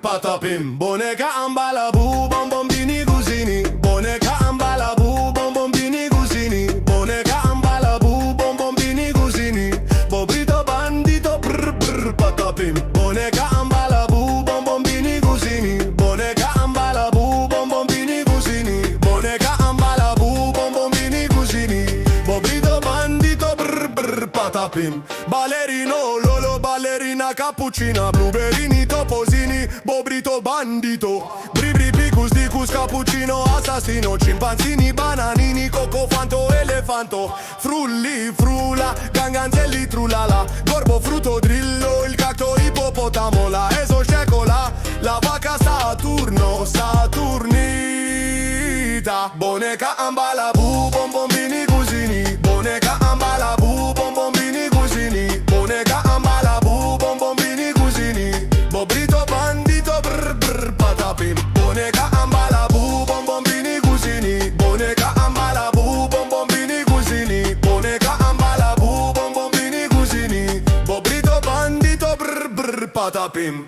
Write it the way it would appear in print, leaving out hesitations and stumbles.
Patapim, boneca ambalabu, bombombini cusini, boneca ambalabu, bombombini cusini, boneca ambalabu, bombombini cusini, bobrito bandito, brr brr patapim, boneca ambalabu, bombombini cusini, boneca ambalabu, bombombini cusini, boneca ambalabu, bombombini cusini, bobrito bandito, brr brr patapim, ballerino lolo, ballerina cappuccina, blueberini toposini, bobrito bandito, bribri picus dicus cappuccino assassino, cimpanzini bananini, cocofanto elefanto, frulli frula, ganganzelli trulala, corbo frutto drillo, il cacto ippopotamo, la esoscecola, la vaca Saturno, Saturnita, boneca ambalabu, bombombini cusini, boneca ambalabu, bombombini cusini, boneca ambalabu, bombombini cusini, bobrito bandito, brr brr patapim, boneca ambalabu, bombombini cusini, boneca ambalabu, bombombini cusini, boneca ambalabu, bombombini cusini, bobrito bandito, brr brr patapim.